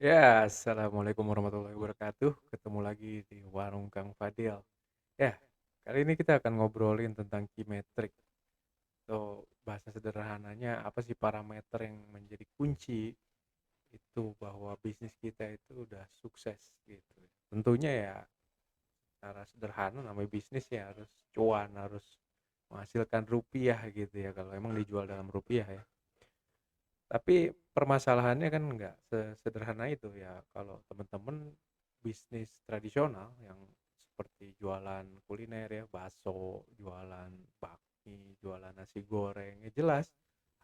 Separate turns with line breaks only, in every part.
Ya, assalamualaikum warahmatullahi wabarakatuh. Ketemu lagi di warung Kang Fadil. Ya, kali ini kita akan ngobrolin tentang key metric. Atau bahasa sederhananya apa sih parameter yang menjadi kunci itu bahwa bisnis kita itu udah sukses gitu. Tentunya ya secara sederhana namanya bisnis ya harus cuan, harus menghasilkan rupiah gitu ya kalau emang dijual dalam rupiah ya. Tapi permasalahannya kan nggak sesederhana itu ya. Kalau teman-teman bisnis tradisional yang seperti jualan kuliner ya, bakso, jualan bakmi, jualan nasi goreng, ya jelas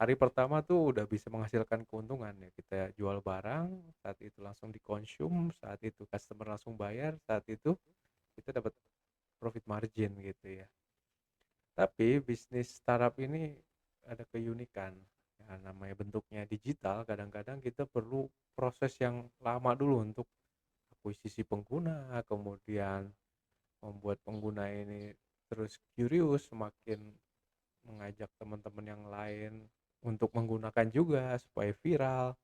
hari pertama tuh udah bisa menghasilkan keuntungan ya. Kita jual barang, saat itu langsung dikonsum, saat itu customer langsung bayar, saat itu kita dapat profit margin gitu ya. Tapi bisnis startup ini ada keunikan. Ya, namanya bentuknya digital, kadang-kadang kita perlu proses yang lama dulu untuk akuisisi pengguna, kemudian membuat pengguna ini terus curious, semakin mengajak teman-teman yang lain untuk menggunakan juga supaya viral.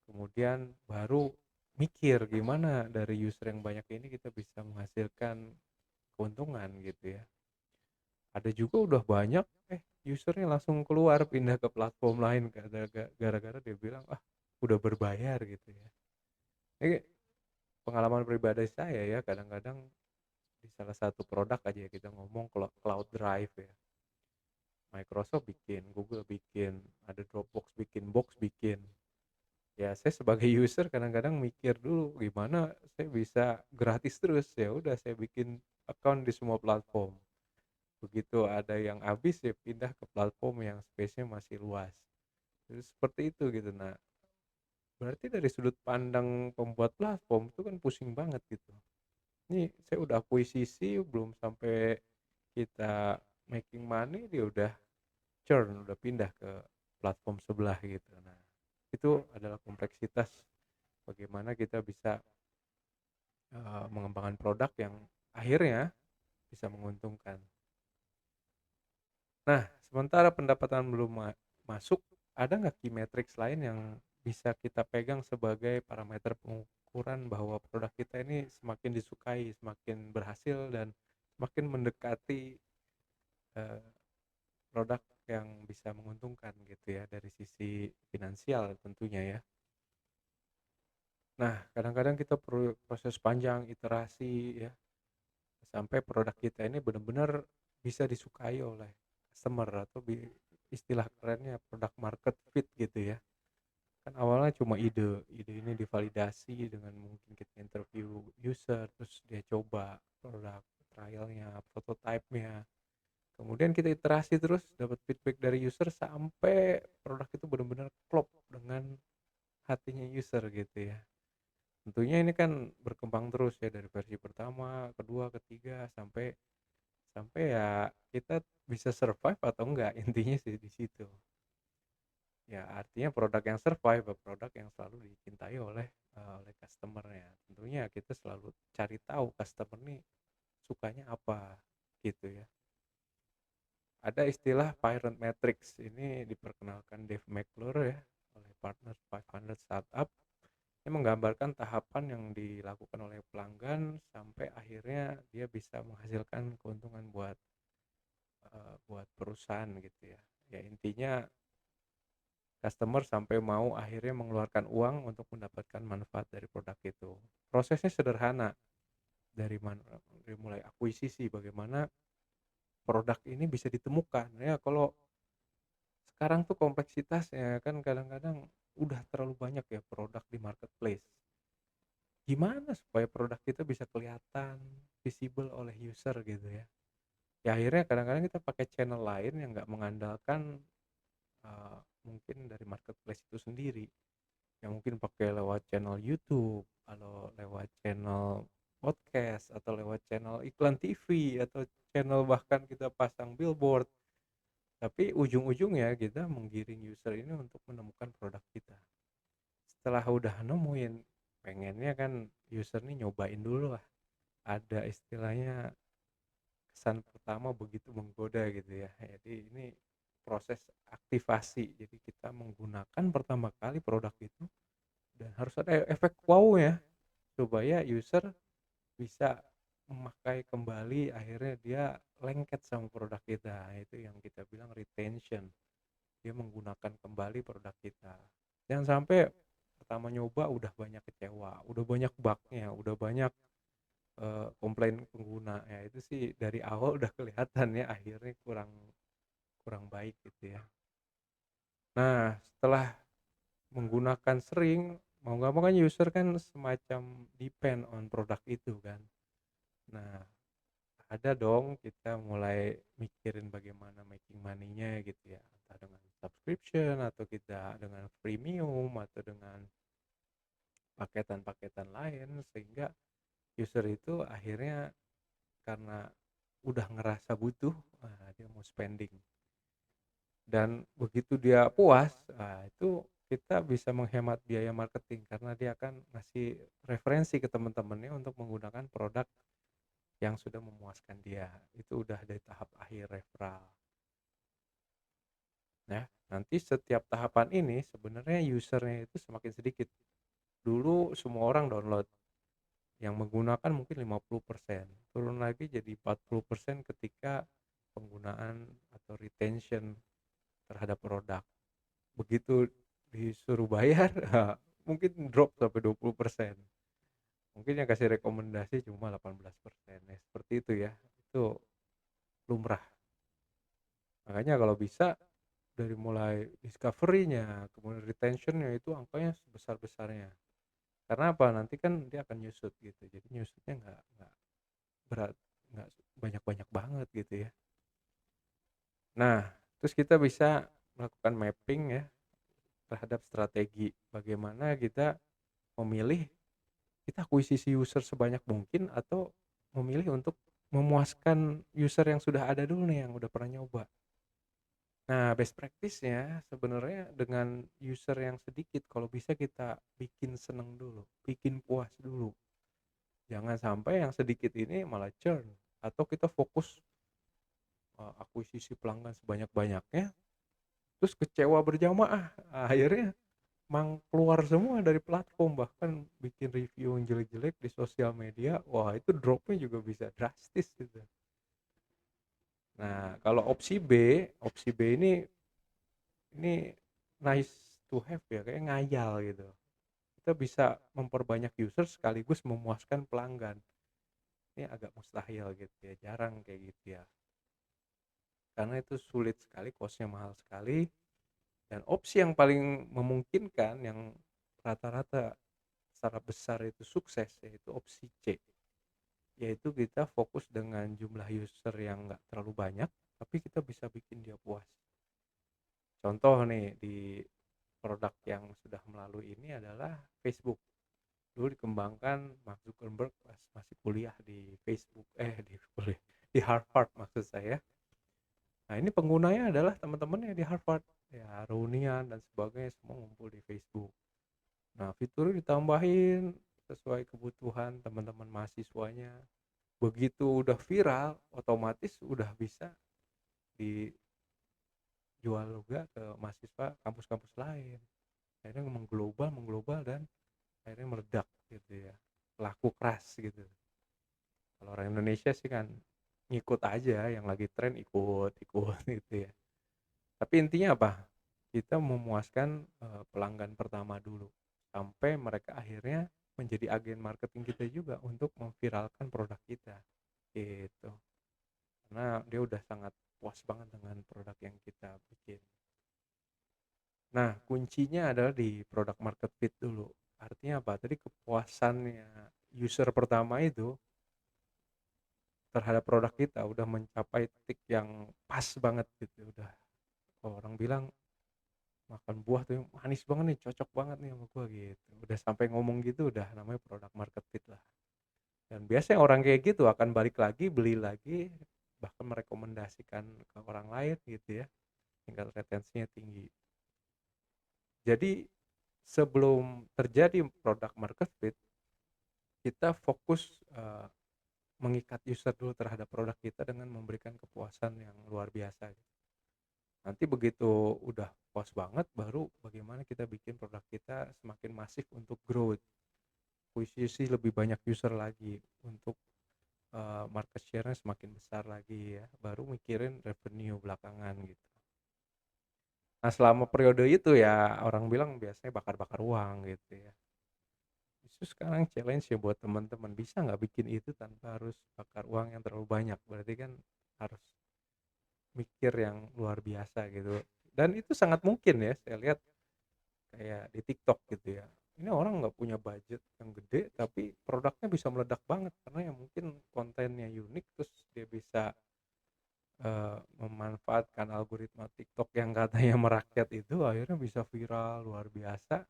Kemudian baru mikir gimana dari user yang banyak ini kita bisa menghasilkan keuntungan gitu ya. Ada juga udah banyak, usernya langsung keluar pindah ke platform lain gara-gara dia bilang, "Ah, udah berbayar," gitu ya. Ini pengalaman pribadi saya ya, kadang-kadang di salah satu produk aja ya kita ngomong cloud drive ya. Microsoft bikin, Google bikin, ada Dropbox bikin, Box bikin. Ya saya sebagai user kadang-kadang mikir dulu gimana saya bisa gratis terus, ya udah saya bikin account di semua platform. Begitu ada yang habis ya pindah ke platform yang space-nya masih luas. Jadi seperti itu gitu. Nah, berarti dari sudut pandang pembuat platform itu kan pusing banget gitu. Ini saya udah akuisisi belum sampai kita making money dia udah churn, udah pindah ke platform sebelah gitu. Nah, itu adalah kompleksitas bagaimana kita bisa mengembangkan produk yang akhirnya bisa menguntungkan. Nah, sementara pendapatan belum masuk, ada nggak key metrics lain yang bisa kita pegang sebagai parameter pengukuran bahwa produk kita ini semakin disukai, semakin berhasil, dan semakin mendekati eh, produk yang bisa menguntungkan gitu ya dari sisi finansial tentunya ya. Nah, kadang-kadang kita perlu proses panjang, iterasi ya, sampai produk kita ini benar-benar bisa disukai oleh customer atau istilah kerennya product market fit gitu ya. Kan awalnya cuma ide ini divalidasi dengan mungkin kita interview user, terus dia coba produk trialnya, prototype-nya. Kemudian kita iterasi terus dapat feedback dari user sampai produk itu benar-benar klop dengan hatinya user gitu ya. Tentunya ini kan berkembang terus ya dari versi pertama, kedua, ketiga sampai sampai ya kita bisa survive atau enggak intinya sih di situ. Ya artinya produk yang survive, produk yang selalu dicintai oleh customer ya. Tentunya kita selalu cari tahu customer nih sukanya apa gitu ya. Ada istilah Pyramid Matrix, ini diperkenalkan Dave McClure ya oleh Partners 500 Startup. Ini menggambarkan tahapan yang dilakukan oleh pelanggan sampai akhirnya dia bisa menghasilkan keuntungan buat perusahaan gitu ya. Ya intinya customer sampai mau akhirnya mengeluarkan uang untuk mendapatkan manfaat dari produk itu. Prosesnya sederhana, dari mana, dari mulai akuisisi bagaimana produk ini bisa ditemukan. Ya kalau sekarang tuh kompleksitasnya kan kadang-kadang udah terlalu banyak ya produk di marketplace. Gimana supaya produk kita bisa kelihatan visible oleh user gitu ya. Ya akhirnya kadang-kadang kita pakai channel lain yang nggak mengandalkan mungkin dari marketplace itu sendiri. Yang mungkin pakai lewat channel YouTube, atau lewat channel podcast, atau lewat channel iklan TV, atau channel bahkan kita pasang billboard. Tapi ujung-ujungnya kita menggiring user ini untuk menemukan produk kita. Setelah udah nemuin, pengennya kan user ini nyobain dulu lah. Ada istilahnya kesan pertama begitu menggoda gitu ya. Jadi ini proses aktivasi. Jadi kita menggunakan pertama kali produk itu dan harus harus ada efek wow-nya supaya user bisa memakai kembali, akhirnya dia lengket sama produk kita. Itu yang kita bilang retention, dia menggunakan kembali produk kita. Jangan sampai pertama nyoba udah banyak kecewa, udah banyak bug-nya, udah banyak komplain pengguna. Ya itu sih dari awal udah kelihatan ya, akhirnya kurang kurang baik gitu ya. Nah, setelah menggunakan sering, mau nggak mau kan user kan semacam depend on produk itu kan. Nah, ada dong kita mulai mikirin bagaimana making money-nya gitu ya, entah dengan subscription atau kita dengan premium atau dengan paketan-paketan lain, sehingga user itu akhirnya karena udah ngerasa butuh, dia mau spending. Dan begitu dia puas, itu kita bisa menghemat biaya marketing karena dia akan ngasih referensi ke teman-temannya untuk menggunakan produk yang sudah memuaskan dia. Itu udah dari tahap akhir referral. Ya, nanti setiap tahapan ini sebenarnya usernya itu semakin sedikit. Dulu semua orang download, yang menggunakan mungkin 50%, turun lagi jadi 40% ketika penggunaan atau retention terhadap produk. Begitu disuruh bayar, mungkin drop sampai 20%. Mungkin yang kasih rekomendasi cuma 18%. Ya, seperti itu ya. Itu lumrah. Makanya kalau bisa dari mulai discovery-nya, kemudian retention-nya itu angkanya sebesar-besarnya. Karena apa? Nanti kan dia akan nyusut gitu. Jadi nyusutnya nggak berat, nggak banyak-banyak banget gitu ya. Nah, terus kita bisa melakukan mapping ya terhadap strategi. Bagaimana kita memilih, kita akuisisi user sebanyak mungkin atau memilih untuk memuaskan user yang sudah ada dulu nih, yang udah pernah nyoba. Nah, best practice-nya sebenarnya dengan user yang sedikit, kalau bisa kita bikin seneng dulu, bikin puas dulu. Jangan sampai yang sedikit ini malah churn, atau kita fokus akuisisi pelanggan sebanyak-banyaknya, terus kecewa berjamaah. Akhirnya keluar semua dari platform, bahkan bikin review yang jelek-jelek di sosial media. Wah, itu dropnya juga bisa drastis gitu. Nah, kalau opsi B ini nice to have ya, kayak ngayal gitu. Kita bisa memperbanyak user sekaligus memuaskan pelanggan. Ini agak mustahil gitu ya, jarang kayak gitu ya. Karena itu sulit sekali, costnya mahal sekali. Dan opsi yang paling memungkinkan, yang rata-rata secara besar itu sukses, yaitu opsi C. Yaitu kita fokus dengan jumlah user yang nggak terlalu banyak, tapi kita bisa bikin dia puas. Contoh nih, di produk yang sudah melalui ini adalah Facebook. Dulu dikembangkan Mark Zuckerberg pas masih kuliah di Facebook, di Harvard maksud saya. Nah, ini penggunanya adalah teman-temannya di Harvard, ya reunian dan sebagainya, semua ngumpul di Facebook. Nah, fiturnya ditambahin sesuai kebutuhan teman-teman mahasiswanya. Begitu udah viral, otomatis udah bisa dijual juga ke mahasiswa kampus-kampus lain. Akhirnya mengglobal dan akhirnya meledak gitu ya. Laku keras gitu. Kalau orang Indonesia sih kan ngikut aja, yang lagi tren ikut gitu ya. Tapi intinya apa? Kita memuaskan pelanggan pertama dulu sampai mereka akhirnya menjadi agen marketing kita juga untuk memviralkan produk kita gitu. Karena dia udah sangat puas banget dengan produk yang kita bikin. Nah, kuncinya adalah di product market fit dulu. Artinya apa? Tadi kepuasannya user pertama itu terhadap produk kita udah mencapai titik yang pas banget gitu. Udah orang bilang makan buah tuh manis banget nih, cocok banget nih sama gua gitu. Udah sampai ngomong gitu udah namanya product market fit lah. Dan biasanya orang kayak gitu akan balik lagi, beli lagi, bahkan merekomendasikan ke orang lain gitu ya. Tingkat retensinya tinggi. Jadi sebelum terjadi product market fit, kita fokus mengikat user dulu terhadap produk kita dengan memberikan kepuasan yang luar biasa gitu. Nanti begitu udah puas banget, baru bagaimana kita bikin produk kita semakin masif untuk growth, akuisisi lebih banyak user lagi untuk, market share-nya semakin besar lagi ya, baru mikirin revenue belakangan gitu. Nah, selama periode itu ya orang bilang biasanya bakar-bakar uang gitu ya. Justru sekarang challenge ya buat teman-teman, bisa nggak bikin itu tanpa harus bakar uang yang terlalu banyak, berarti kan harus mikir yang luar biasa gitu. Dan itu sangat mungkin ya, saya lihat kayak di TikTok gitu ya. Ini orang nggak punya budget yang gede, tapi produknya bisa meledak banget karena ya mungkin kontennya unik, terus dia bisa memanfaatkan algoritma TikTok yang katanya merakyat itu, akhirnya bisa viral luar biasa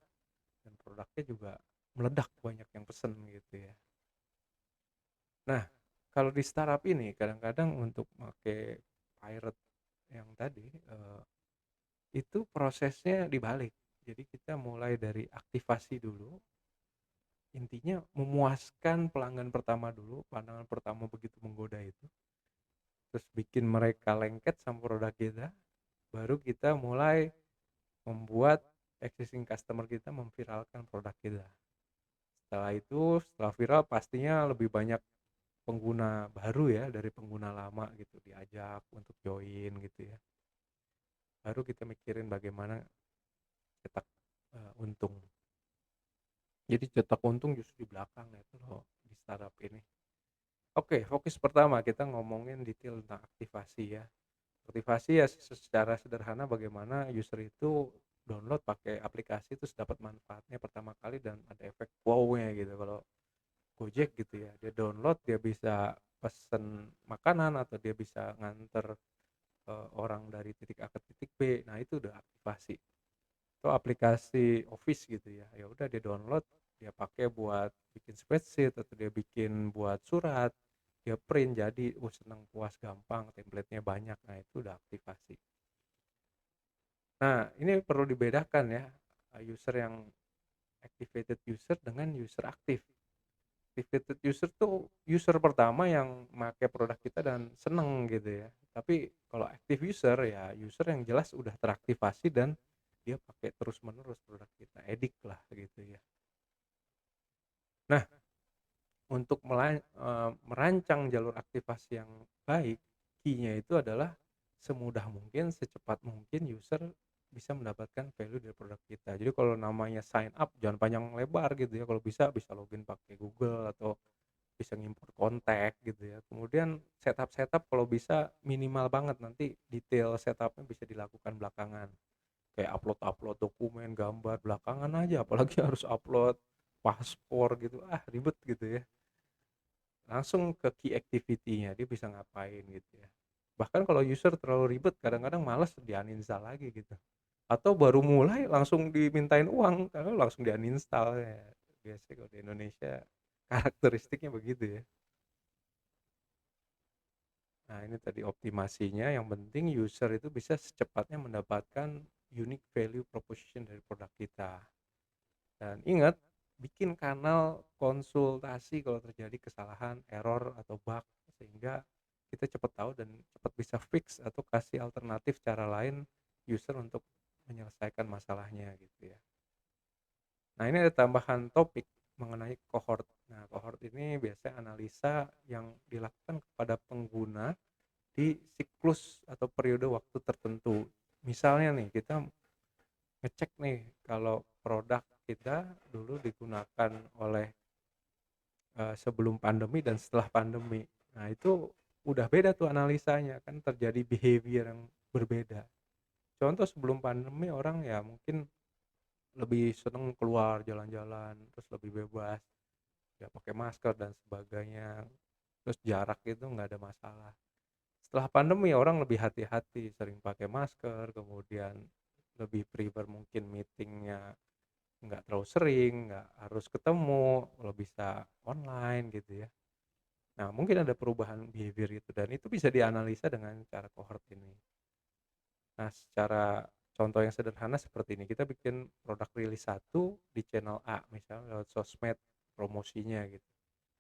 dan produknya juga meledak, banyak yang pesen gitu ya. Nah, kalau di startup ini kadang-kadang untuk pakai pirate yang tadi, itu prosesnya dibalik. Jadi kita mulai dari aktivasi dulu, intinya memuaskan pelanggan pertama dulu, pandangan pertama begitu menggoda itu, terus bikin mereka lengket sama produk kita, baru kita mulai membuat existing customer kita memviralkan produk kita. Setelah itu, setelah viral pastinya lebih banyak pengguna baru ya dari pengguna lama gitu diajak untuk join gitu ya. Baru kita mikirin bagaimana cetak untung. Jadi cetak untung justru di belakang ya kalau di startup ini. Oke, fokus pertama kita ngomongin detail tentang aktivasi ya. Aktivasi ya secara sederhana bagaimana user itu download pakai aplikasi terus dapat manfaatnya pertama kali dan ada efek wow-nya gitu. Kalau Gojek gitu ya, dia download dia bisa pesen makanan atau dia bisa nganter orang dari titik A ke titik B. Nah, itu udah aktivasi. Atau aplikasi Office gitu ya. Ya udah dia download, dia pakai buat bikin spreadsheet atau dia bikin buat surat, dia print jadi seneng puas gampang, template-nya banyak. Nah, itu udah aktivasi. Nah, ini perlu dibedakan ya, user yang activated user dengan user aktif. Activated user tuh user pertama yang make produk kita dan seneng gitu ya. Tapi kalau active user ya user yang jelas udah teraktivasi dan dia pakai terus-menerus produk kita, edik lah gitu ya. Nah, untuk merancang jalur aktivasi yang baik, key-nya itu adalah semudah mungkin, secepat mungkin user bisa mendapatkan value dari produk kita. Jadi kalau namanya sign up jangan panjang lebar gitu ya, kalau bisa login pakai Google atau bisa ngimport kontak gitu ya. Kemudian setup kalau bisa minimal banget, nanti detail setupnya bisa dilakukan belakangan. Kayak upload-upload dokumen, gambar belakangan aja, apalagi harus upload paspor gitu, ribet gitu ya. Langsung ke key activity-nya, dia bisa ngapain gitu ya. Bahkan kalau user terlalu ribet kadang-kadang males di-uninstall lagi gitu. Atau baru mulai langsung dimintain uang, karena langsung di-uninstall ya. Biasanya kalau di Indonesia karakteristiknya begitu ya. Nah, ini tadi optimasinya, yang penting user itu bisa secepatnya mendapatkan unique value proposition dari produk kita. Dan ingat, bikin kanal konsultasi kalau terjadi kesalahan, error, atau bug, sehingga kita cepat tahu dan cepat bisa fix atau kasih alternatif cara lain user untuk menyelesaikan masalahnya gitu ya. Nah, ini ada tambahan topik mengenai cohort. Nah, cohort ini biasanya analisa yang dilakukan kepada pengguna di siklus atau periode waktu tertentu. Misalnya nih, kita ngecek nih kalau produk kita dulu digunakan oleh sebelum pandemi dan setelah pandemi. Nah, itu udah beda tuh analisanya, kan terjadi behavior yang berbeda. Contoh sebelum pandemi orang ya mungkin lebih seneng keluar jalan-jalan, terus lebih bebas, ya pakai masker dan sebagainya. Terus jarak itu nggak ada masalah. Setelah pandemi orang lebih hati-hati, sering pakai masker, kemudian lebih prefer mungkin meetingnya nggak terlalu sering, nggak harus ketemu, kalau bisa online gitu ya. Nah, mungkin ada perubahan behavior itu dan itu bisa dianalisa dengan cara cohort ini. Nah, secara contoh yang sederhana seperti ini, kita bikin produk rilis satu di channel A, misalnya lewat sosmed promosinya gitu.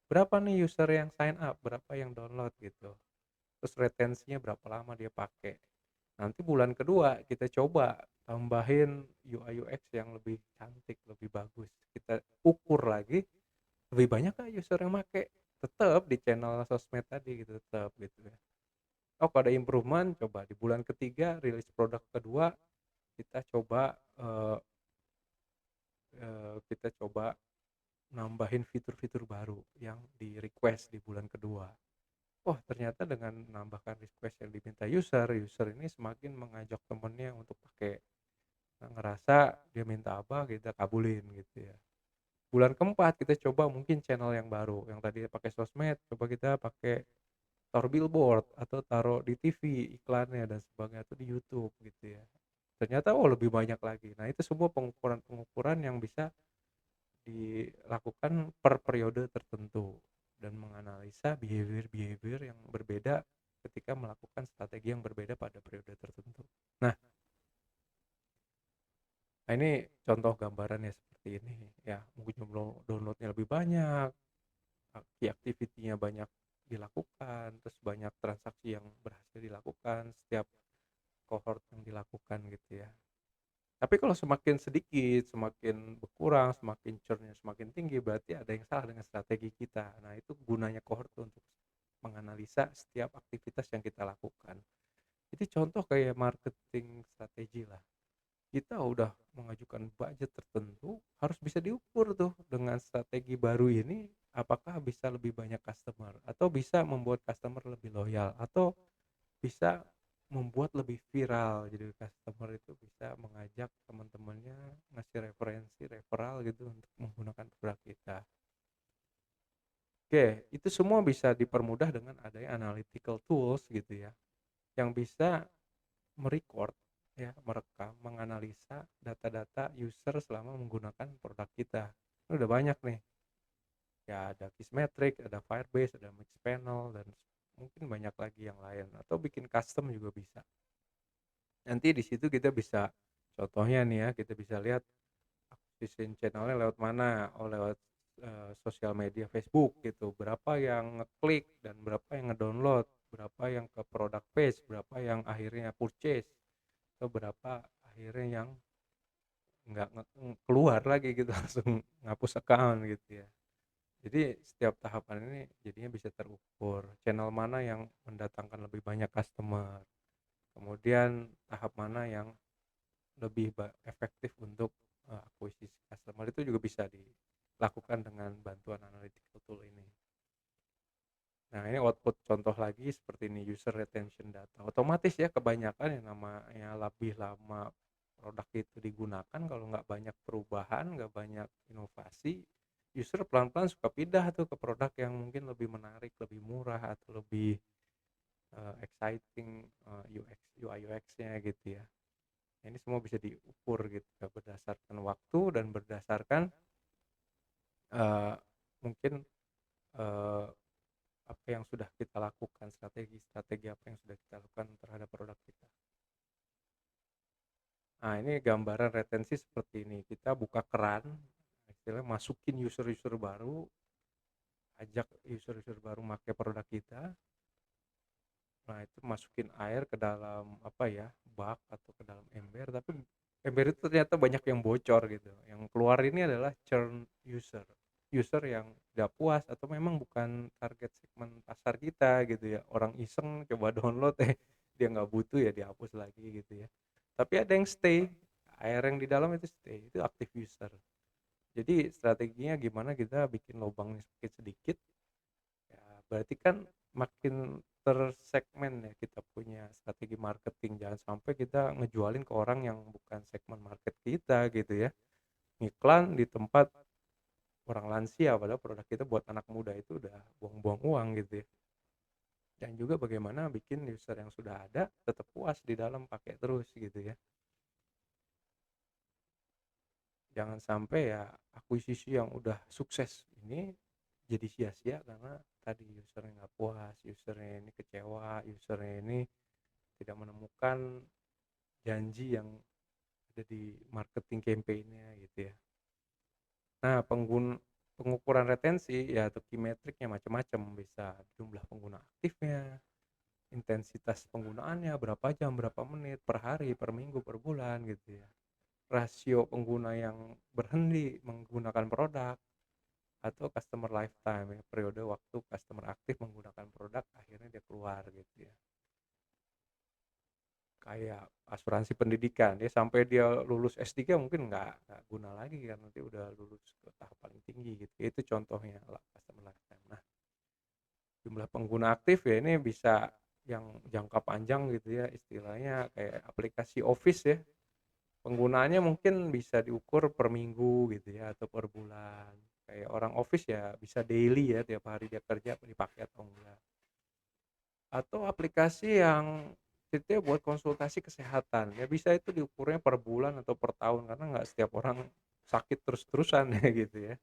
Berapa nih user yang sign up, berapa yang download gitu. Terus retensinya berapa lama dia pakai. Nanti bulan kedua kita coba tambahin UI UX yang lebih cantik, lebih bagus. Kita ukur lagi, lebih banyak nggak user yang make? Tetep di channel sosmed tadi gitu, tetep gitu ya. Oh kalau ada improvement, coba di bulan ketiga rilis produk kedua, kita coba, kita coba nambahin fitur-fitur baru yang di-request di bulan kedua. Oh ternyata dengan menambahkan request yang diminta user, user ini semakin mengajak temennya untuk pakai. Nah, ngerasa dia minta apa kita kabulin gitu ya. Bulan keempat kita coba mungkin channel yang baru, yang tadi pakai sosmed, coba kita pakai taruh billboard atau taruh di TV iklannya dan sebagainya atau di YouTube gitu ya. Ternyata oh lebih banyak lagi. Nah itu semua pengukuran-pengukuran yang bisa dilakukan per periode tertentu dan menganalisa behavior-behavior yang berbeda ketika melakukan strategi yang berbeda pada periode tertentu. Nah, ini contoh gambarannya seperti ini ya, mungkin jumlah downloadnya lebih banyak, key activity-nya banyak dilakukan, terus banyak transaksi yang berhasil dilakukan setiap cohort yang dilakukan gitu ya. Tapi kalau semakin sedikit, semakin berkurang, semakin churn-nya semakin tinggi, berarti ada yang salah dengan strategi kita. Nah, itu gunanya cohort untuk menganalisa setiap aktivitas yang kita lakukan. Jadi contoh kayak marketing strategi lah. Kita udah mengajukan budget tertentu, harus bisa diukur tuh dengan strategi baru ini, apakah bisa lebih banyak customer, atau bisa membuat customer lebih loyal, atau bisa membuat lebih viral. Jadi customer itu bisa mengajak teman-temannya, ngasih referensi, referral gitu untuk menggunakan produk kita. Oke, itu semua bisa dipermudah dengan adanya analytical tools gitu ya, yang bisa merecord ya, merekam, menganalisa data-data user selama menggunakan produk kita. Ini udah banyak nih. Ya ada Kissmetrics, ada Firebase, ada Mixpanel dan mungkin banyak lagi yang lain atau bikin custom juga bisa. Nanti di situ kita bisa contohnya nih ya, kita bisa lihat acquisition channelnya lewat mana, oh lewat sosial media Facebook gitu, berapa yang ngeklik dan berapa yang ngedownload, berapa yang ke product page, berapa yang akhirnya purchase, atau berapa akhirnya yang nggak keluar lagi gitu langsung ngapus account gitu ya. Jadi setiap tahapan ini jadinya bisa terukur, channel mana yang mendatangkan lebih banyak customer, kemudian tahap mana yang lebih efektif untuk akuisisi customer, itu juga bisa dilakukan dengan bantuan analytical tool ini. Nah ini output contoh lagi seperti ini, user retention data. Otomatis ya kebanyakan yang namanya lebih lama produk itu digunakan, kalau nggak banyak perubahan, nggak banyak inovasi, user pelan-pelan suka pindah tuh ke produk yang mungkin lebih menarik, lebih murah, atau lebih exciting UX, UI UX-nya gitu ya. Ini semua bisa diukur gitu ya, berdasarkan waktu dan berdasarkan uh, mungkin uh, apa yang sudah kita lakukan, strategi apa yang sudah kita lakukan terhadap produk kita. Nah ini gambaran retensi seperti ini, kita buka keran, istilahnya masukin user-user baru, ajak user-user baru pakai produk kita. Nah itu masukin air ke dalam apa ya, bak atau ke dalam ember, tapi ember itu ternyata banyak yang bocor gitu. Yang keluar ini adalah churn user, user yang tidak puas atau memang bukan target segmen pasar kita gitu ya. Orang iseng coba download dia nggak butuh ya dihapus lagi gitu ya. Tapi ada yang stay, air yang di dalam itu stay, itu active user. Jadi strateginya gimana kita bikin lubangnya sedikit-sedikit. Ya, berarti kan makin tersegmen ya, kita punya strategi marketing, jangan sampai kita ngejualin ke orang yang bukan segmen market kita gitu ya. Iklan di tempat orang lansia padahal produk kita buat anak muda, itu udah buang-buang uang gitu ya. Dan juga bagaimana bikin user yang sudah ada tetap puas di dalam pakai terus gitu ya. Jangan sampai ya akuisisi yang udah sukses ini jadi sia-sia karena tadi usernya nggak puas, usernya ini kecewa, usernya ini tidak menemukan janji yang ada di marketing campaign-nya gitu ya. Nah, pengukuran retensi ya atau key metricnya macam-macam, bisa jumlah pengguna aktifnya, intensitas penggunaannya, berapa jam, berapa menit, per hari, per minggu, per bulan gitu ya. Rasio pengguna yang berhenti menggunakan produk atau customer lifetime ya, periode waktu customer aktif menggunakan produk akhirnya dia keluar gitu ya. Kayak asuransi pendidikan, dia sampai dia lulus S3 mungkin nggak guna lagi karena dia udah lulus ke tahap paling tinggi gitu. Itu contohnya lah customer lifetime. Nah, jumlah pengguna aktif ya ini bisa yang jangka panjang gitu ya, istilahnya kayak aplikasi Office ya. Penggunaannya mungkin bisa diukur per minggu gitu ya atau per bulan. Kayak orang Office ya bisa daily ya, tiap hari dia kerja dipakai atau enggak. Atau aplikasi yang itu buat konsultasi kesehatan, ya bisa itu diukurnya per bulan atau per tahun karena nggak setiap orang sakit terus-terusan ya gitu ya.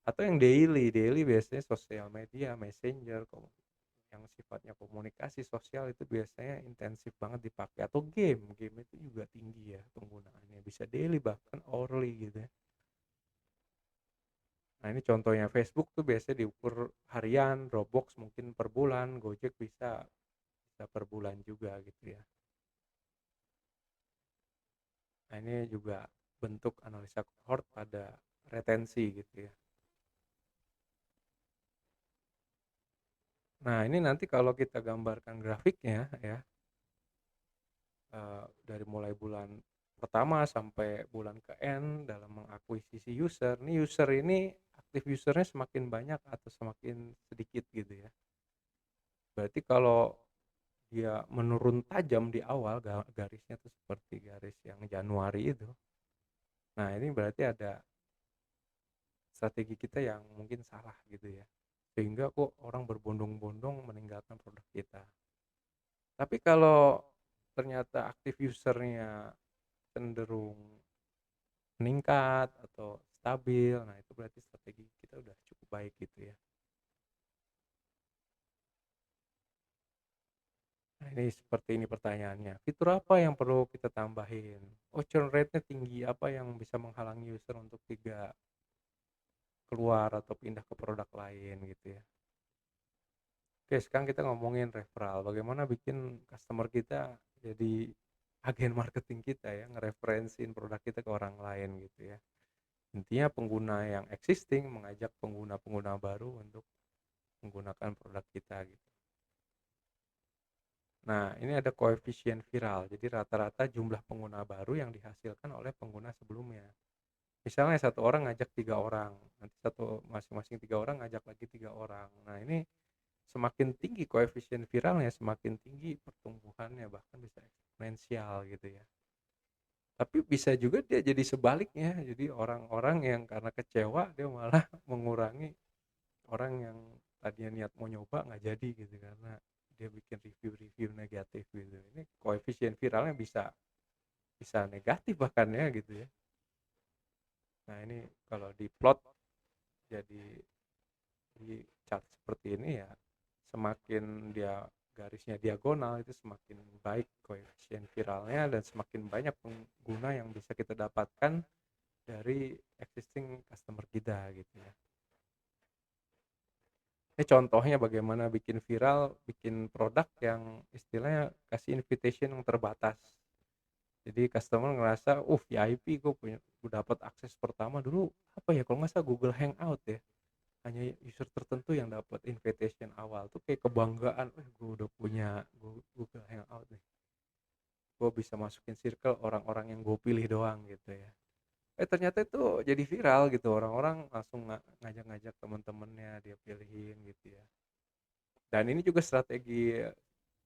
Atau yang daily biasanya sosial media, messenger, yang sifatnya komunikasi sosial itu biasanya intensif banget dipakai atau game itu juga tinggi ya penggunaannya, bisa daily bahkan hourly gitu ya. Nah ini contohnya Facebook tuh biasanya diukur harian, Dropbox mungkin per bulan, Gojek bisa bisa per bulan juga gitu ya. Nah ini juga bentuk analisa cohort pada retensi gitu ya. Nah ini nanti kalau kita gambarkan grafiknya ya, dari mulai bulan pertama sampai bulan ke-end dalam mengakuisisi user. Nih user ini aktif usernya semakin banyak atau semakin sedikit gitu ya. Berarti kalau dia menurun tajam di awal garisnya tuh seperti garis yang Januari itu. Nah, ini berarti ada strategi kita yang mungkin salah gitu ya. Sehingga kok orang berbondong-bondong meninggalkan produk kita. Tapi kalau ternyata aktif usernya cenderung meningkat atau stabil, nah itu berarti strategi kita udah cukup baik gitu ya. Nah ini seperti ini pertanyaannya, fitur apa yang perlu kita tambahin? Oh, churn rate-nya tinggi, apa yang bisa menghalangi user untuk tidak keluar atau pindah ke produk lain gitu ya. Oke, sekarang kita ngomongin referral, bagaimana bikin customer kita jadi agen marketing kita ya, ngereferensiin produk kita ke orang lain gitu ya. Intinya pengguna yang existing mengajak pengguna-pengguna baru untuk menggunakan produk kita gitu. Nah, ini ada koefisien viral. Jadi rata-rata jumlah pengguna baru yang dihasilkan oleh pengguna sebelumnya. Misalnya satu orang ngajak 3 orang, nanti masing-masing 3 orang ngajak lagi 3 orang. Nah, ini semakin tinggi koefisien viralnya, semakin tinggi pertumbuhannya, bahkan bisa eksponensial gitu ya. Tapi bisa juga dia jadi sebaliknya. Jadi orang-orang yang karena kecewa dia malah mengurangi orang yang tadinya niat mau nyoba nggak jadi gitu karena dia bikin review-review negatif gitu. Ini koefisien viralnya bisa bisa negatif bahkan ya gitu ya. Nah ini kalau di plot jadi di chart seperti ini ya, semakin dia garisnya diagonal itu semakin baik koefisien viralnya dan semakin banyak pengguna yang bisa kita dapatkan dari existing customer kita gitu ya. Ini contohnya bagaimana bikin viral, bikin produk yang istilahnya kasih invitation yang terbatas. Jadi customer ngerasa, VIP gue punya, gue dapat akses pertama dulu apa ya kalau nggak salah Google Hangout ya. Hanya user tertentu yang dapat invitation awal tuh kayak kebanggaan, gue udah punya Google Hangout nih. Gue bisa masukin circle orang-orang yang gue pilih doang gitu ya. Ternyata itu jadi viral gitu, orang-orang langsung ngajak-ngajak temen-temennya dia pilihin gitu ya. Dan ini juga strategi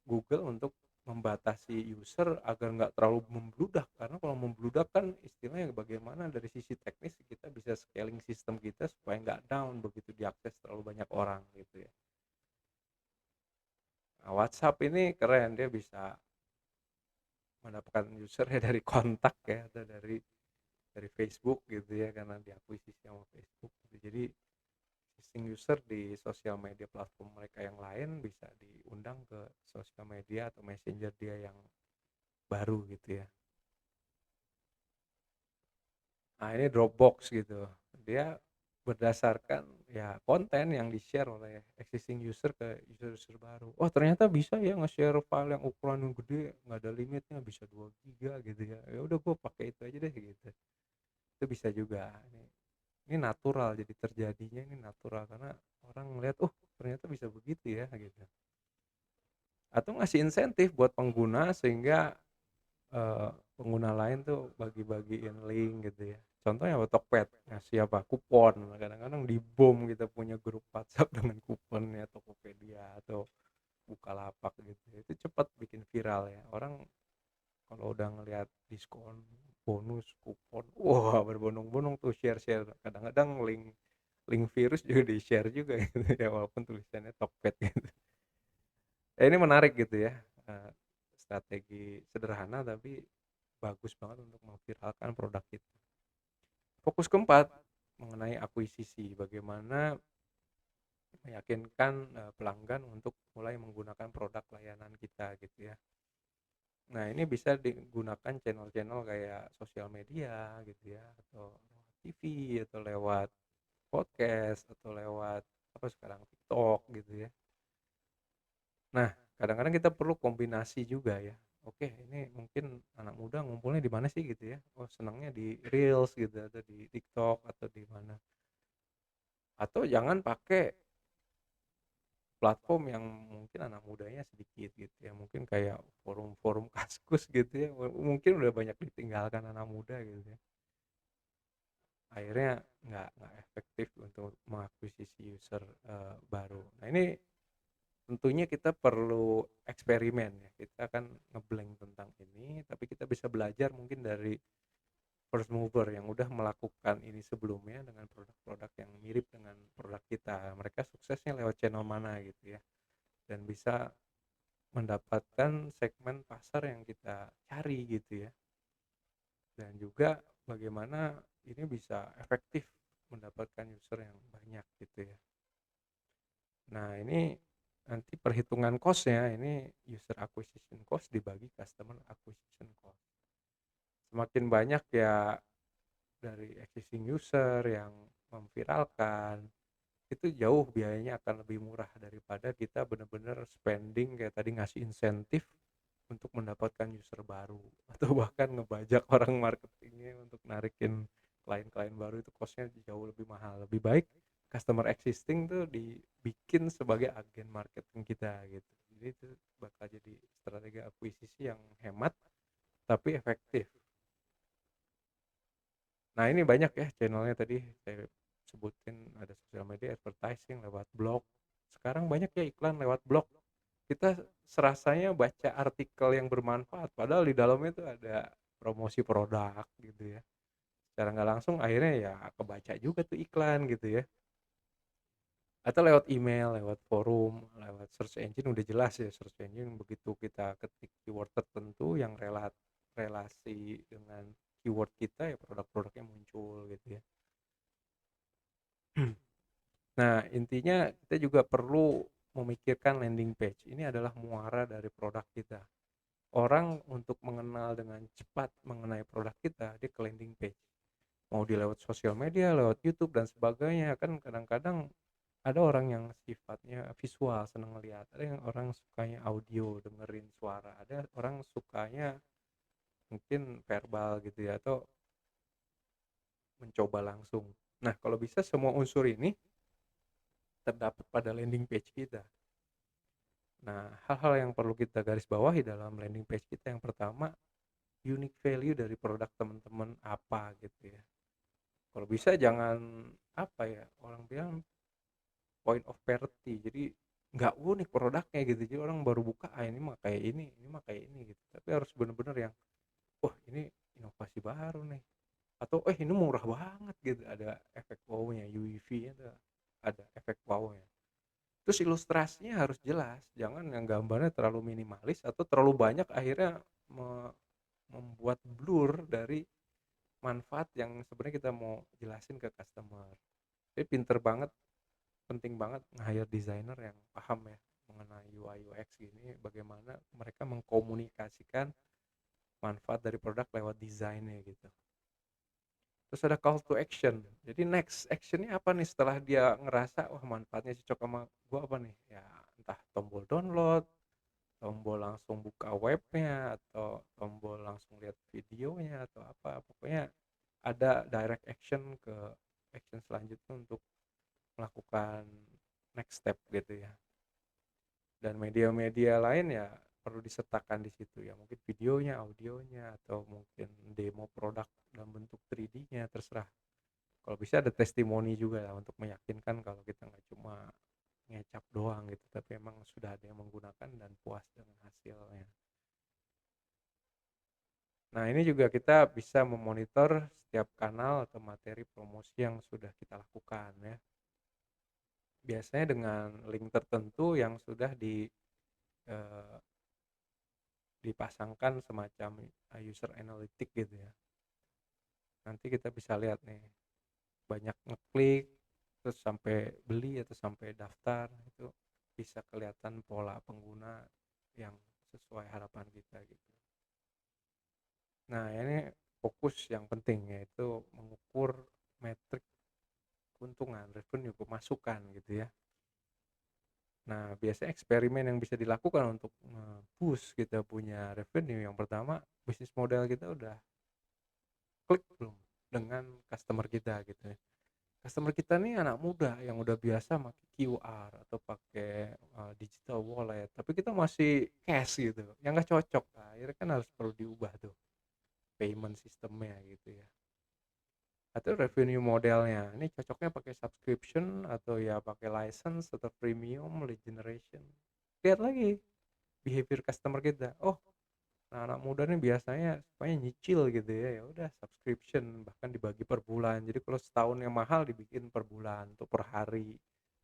Google untuk membatasi user agar nggak terlalu membludak, karena kalau membludak kan istilahnya bagaimana dari sisi teknis kita bisa scaling sistem kita supaya nggak down begitu diakses terlalu banyak orang gitu ya. Nah, WhatsApp ini keren, dia bisa mendapatkan usernya dari kontak ya atau dari Facebook gitu ya karena diakuisisi sama Facebook gitu. Jadi existing user di sosial media platform mereka yang lain bisa diundang ke sosial media atau messenger dia yang baru gitu ya. Nah ini Dropbox gitu, dia berdasarkan ya konten yang di-share oleh existing user ke user-user baru. Oh ternyata bisa ya nge-share file yang ukuran yang gede, nggak ada limitnya, bisa 2 giga gitu ya. Ya udah gue pakai itu aja deh gitu. Itu bisa juga. Ini natural, jadi terjadinya ini natural karena orang ngelihat, "Oh ternyata bisa begitu ya," gitu. Atau ngasih insentif buat pengguna sehingga pengguna lain tuh bagi-bagiin link gitu ya. Contohnya apa, Tokped ngasih apa, kupon, kadang-kadang di-bom kita punya grup WhatsApp dengan kuponnya Tokopedia atau Bukalapak gitu. Itu cepat bikin viral ya. Orang kalau udah ngelihat diskon, bonus, kupon, wah berbondong-bondong tuh share-share. Kadang-kadang link link virus juga di-share juga gitu ya walaupun tulisannya Tokped gitu. Ini menarik gitu ya, strategi sederhana tapi bagus banget untuk memviralkan produk kita. Fokus keempat mengenai akuisisi, bagaimana meyakinkan pelanggan untuk mulai menggunakan produk layanan kita gitu ya. Nah ini bisa digunakan channel-channel kayak sosial media gitu ya, atau TV atau lewat podcast atau lewat apa sekarang TikTok gitu ya. Nah, kadang-kadang kita perlu kombinasi juga ya. Oke, ini mungkin anak muda ngumpulnya di mana sih gitu ya. Oh, senangnya di Reels gitu atau di TikTok atau di mana. Atau jangan pakai platform yang mungkin anak mudanya sedikit gitu ya. Mungkin kayak forum-forum Kaskus gitu ya. Mungkin udah banyak ditinggalkan anak muda gitu ya. Akhirnya nggak efektif untuk mengakuisisi user baru. Nah, ini tentunya kita perlu eksperimen ya, kita akan ngeblank tentang ini, tapi kita bisa belajar mungkin dari first mover yang udah melakukan ini sebelumnya dengan produk-produk yang mirip dengan produk kita. Mereka suksesnya lewat channel mana gitu ya, dan bisa mendapatkan segmen pasar yang kita cari gitu ya, dan juga bagaimana ini bisa efektif mendapatkan user yang banyak gitu ya. Nah, ini nanti perhitungan cost-nya ini user acquisition cost dibagi customer acquisition cost. Semakin banyak ya dari existing user yang memviralkan, itu jauh biayanya akan lebih murah daripada kita benar-benar spending kayak tadi ngasih insentif untuk mendapatkan user baru atau bahkan ngebajak orang marketingnya untuk narikin klien-klien baru, itu costnya jauh lebih mahal. Lebih baik customer existing tuh dibikin sebagai agen marketing kita gitu. Jadi itu bakal jadi strategi akuisisi yang hemat tapi efektif. Nah ini banyak ya channelnya, tadi saya sebutin ada sosial media, advertising lewat blog. Sekarang banyak ya iklan lewat blog. Kita serasanya baca artikel yang bermanfaat, padahal di dalamnya itu ada promosi produk gitu ya. Secara nggak langsung akhirnya ya kebaca juga tuh iklan gitu ya. Atau lewat email, lewat forum, lewat search engine udah jelas ya, search engine begitu kita ketik keyword tertentu yang relasi dengan keyword kita ya produk-produknya muncul gitu ya. Nah, intinya kita juga perlu memikirkan landing page. Ini adalah muara dari produk kita. Orang untuk mengenal dengan cepat mengenai produk kita, dia ke landing page. Mau di lewat sosial media, lewat YouTube dan sebagainya. Kan kadang-kadang ada orang yang sifatnya visual, seneng ngeliat. Ada yang orang sukanya audio, dengerin suara. Ada orang sukanya mungkin verbal gitu ya, atau mencoba langsung. Nah, kalau bisa semua unsur ini terdapat pada landing page kita. Nah, hal-hal yang perlu kita garis bawahi dalam landing page kita, yang pertama, unique value dari produk teman-teman apa gitu ya. Kalau bisa jangan apa ya, orang bilang point of parity. Jadi nggak unik produknya gitu. Jadi orang baru buka, ini mah kayak ini mah kayak ini gitu. Tapi harus benar-benar yang, wah ini inovasi baru nih. Atau ini murah banget gitu. Ada efek wow-nya, UV-nya tuh ada efek wow-nya. Terus ilustrasinya harus jelas, jangan yang gambarnya terlalu minimalis atau terlalu banyak akhirnya membuat blur dari manfaat yang sebenarnya kita mau jelasin ke customer. Jadi pinter banget, penting banget nge-hire designer yang paham ya mengenai UI UX gini, bagaimana mereka mengkomunikasikan manfaat dari produk lewat desainnya gitu. Terus ada call to action. Jadi next action-nya apa nih setelah dia ngerasa, wah manfaatnya cocok sama gua apa nih? Ya entah tombol download, tombol langsung buka webnya, atau tombol langsung lihat videonya, atau apa. Pokoknya ada direct action ke action selanjutnya untuk melakukan next step gitu ya. Dan media-media lain ya perlu disertakan di situ ya, mungkin videonya, audionya, atau mungkin demo produk dalam bentuk 3D-nya, terserah. Kalau bisa ada testimoni juga lah untuk meyakinkan kalau kita nggak cuma ngecap doang gitu, tapi emang sudah ada yang menggunakan dan puas dengan hasilnya. Nah, ini juga kita bisa memonitor setiap kanal atau materi promosi yang sudah kita lakukan ya. Biasanya dengan link tertentu yang sudah eh, dipasangkan semacam user analytic gitu ya. Nanti kita bisa lihat nih, banyak ngeklik terus sampai beli atau sampai daftar, itu bisa kelihatan pola pengguna yang sesuai harapan kita gitu. Nah, ini fokus yang penting yaitu mengukur metrik keuntungan, revenue, pemasukan gitu ya. Nah, biasanya eksperimen yang bisa dilakukan untuk push kita punya revenue, yang pertama, bisnis model kita udah klik belum dengan customer kita gitu ya. Customer kita nih anak muda yang udah biasa pakai QR atau pakai digital wallet, tapi kita masih cash gitu, yang nggak cocok. Nah, akhirnya kan harus perlu diubah tuh payment sistemnya gitu ya. Atau revenue modelnya, ini cocoknya pakai subscription atau ya pakai license atau premium lead generation. Lihat lagi behavior customer kita. Oh, nah, anak muda nih biasanya supaya nyicil gitu ya, ya udah subscription, bahkan dibagi per bulan. Jadi kalau setahun yang mahal dibikin per bulan atau per hari.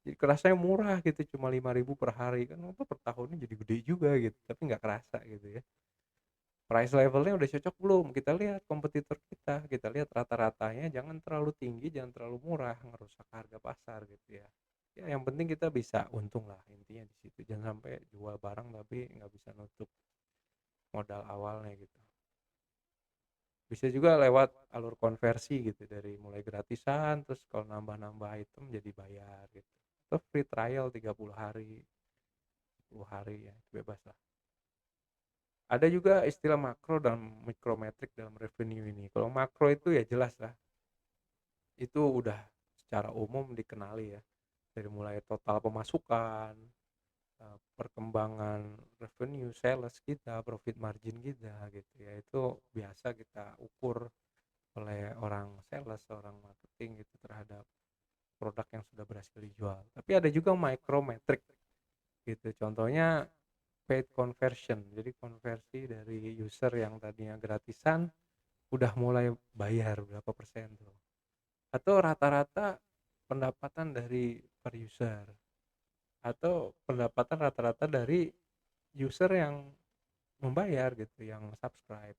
Jadi kerasanya murah gitu, cuma 5.000 per hari, kan apa per tahunnya jadi gede juga gitu, tapi nggak kerasa gitu ya. Price levelnya udah cocok belum? Kita lihat kompetitor kita lihat rata-ratanya, jangan terlalu tinggi, jangan terlalu murah, ngerusak harga pasar gitu ya. Ya yang penting kita bisa untung lah, intinya di situ. Jangan sampai jual barang tapi nggak bisa nutup modal awalnya gitu. Bisa juga lewat alur konversi gitu, dari mulai gratisan terus kalau nambah-nambah item jadi bayar gitu. Atau free trial 30 hari, 10 hari ya, bebas lah. Ada juga istilah makro dan mikrometrik dalam revenue ini. Kalau makro itu ya jelas lah, itu udah secara umum dikenali ya. Dari mulai total pemasukan, perkembangan revenue, sales kita, profit margin kita gitu ya. Itu biasa kita ukur oleh orang sales, orang marketing gitu terhadap produk yang sudah berhasil dijual. Tapi ada juga micrometric gitu. Contohnya paid conversion. Jadi konversi dari user yang tadinya gratisan udah mulai bayar berapa persen tuh. Atau rata-rata pendapatan dari per user, atau pendapatan rata-rata dari user yang membayar gitu, yang subscribe.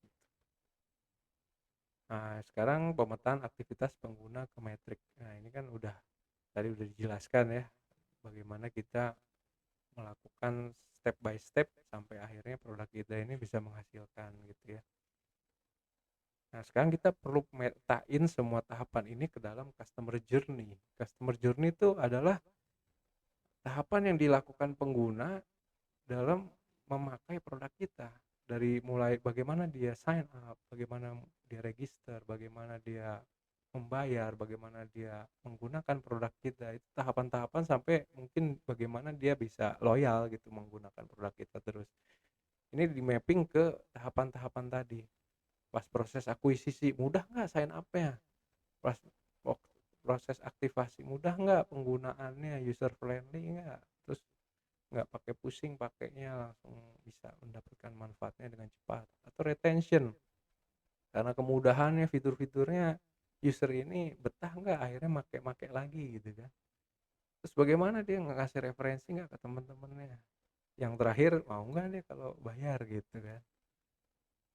Nah, sekarang pemetaan aktivitas pengguna ke metrik. Nah, ini kan tadi udah dijelaskan ya, bagaimana kita melakukan step by step sampai akhirnya produk kita ini bisa menghasilkan gitu ya. Nah, sekarang kita perlu metain semua tahapan ini ke dalam customer journey. Customer journey itu adalah tahapan yang dilakukan pengguna dalam memakai produk kita. Dari mulai bagaimana dia sign up, bagaimana dia register, bagaimana dia membayar, bagaimana dia menggunakan produk kita. Itu tahapan-tahapan sampai mungkin bagaimana dia bisa loyal gitu menggunakan produk kita terus. Ini di mapping ke tahapan-tahapan tadi. Pas proses akuisisi, mudah nggak sign up-nya? Pas proses aktivasi, mudah nggak penggunaannya, user friendly nggak? Terus nggak pakai pusing pakainya, langsung bisa mendapatkan manfaatnya dengan cepat. Atau retention, karena kemudahannya, fitur-fiturnya, user ini betah nggak akhirnya make lagi gitu kan. Terus bagaimana dia ngasih referensi nggak ke teman-temannya, yang terakhir mau nggak dia kalau bayar gitu kan.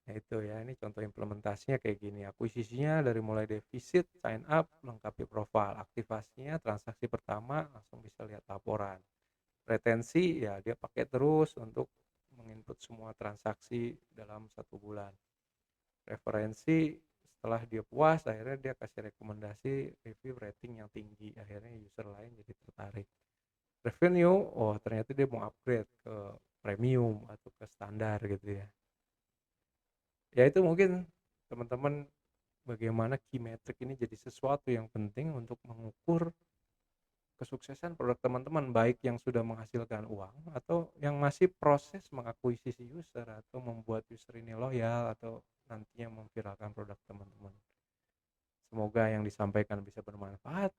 Nah itu ya, ini contoh implementasinya kayak gini. Akuisisinya dari mulai defisit, sign up, lengkapi profil. Aktivasinya transaksi pertama langsung bisa lihat laporan. Retensi ya dia pakai terus untuk menginput semua transaksi dalam 1 bulan. Referensi setelah dia puas akhirnya dia kasih rekomendasi review rating yang tinggi, akhirnya user lain jadi tertarik. Revenue, oh ternyata dia mau upgrade ke premium atau ke standar gitu ya. Ya itu mungkin teman-teman bagaimana key metric ini jadi sesuatu yang penting untuk mengukur kesuksesan produk teman-teman, baik yang sudah menghasilkan uang atau yang masih proses mengakuisisi user atau membuat user ini loyal atau nantinya memviralkan produk teman-teman. Semoga yang disampaikan bisa bermanfaat.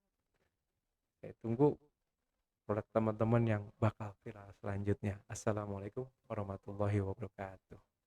Saya tunggu produk teman-teman yang bakal viral selanjutnya. Assalamualaikum warahmatullahi wabarakatuh.